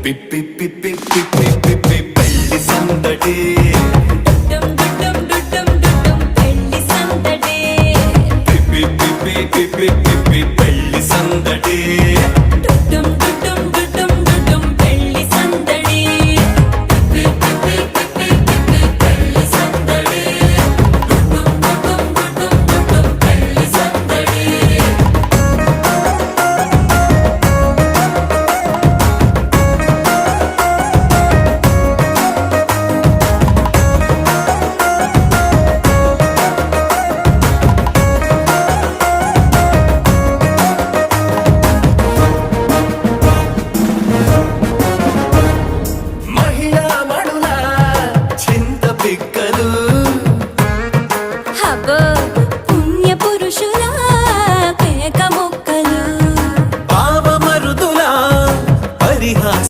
పిప్పి పిప్పి పిప్పి పిప్పి పెళ్లి సందడి డుడ్డం డుడ్డం డుడ్డం డుడ్డం పెళ్లి సందడి పిప్పి పిప్పి పిప్పి పిప్పి పెళ్లి సందడి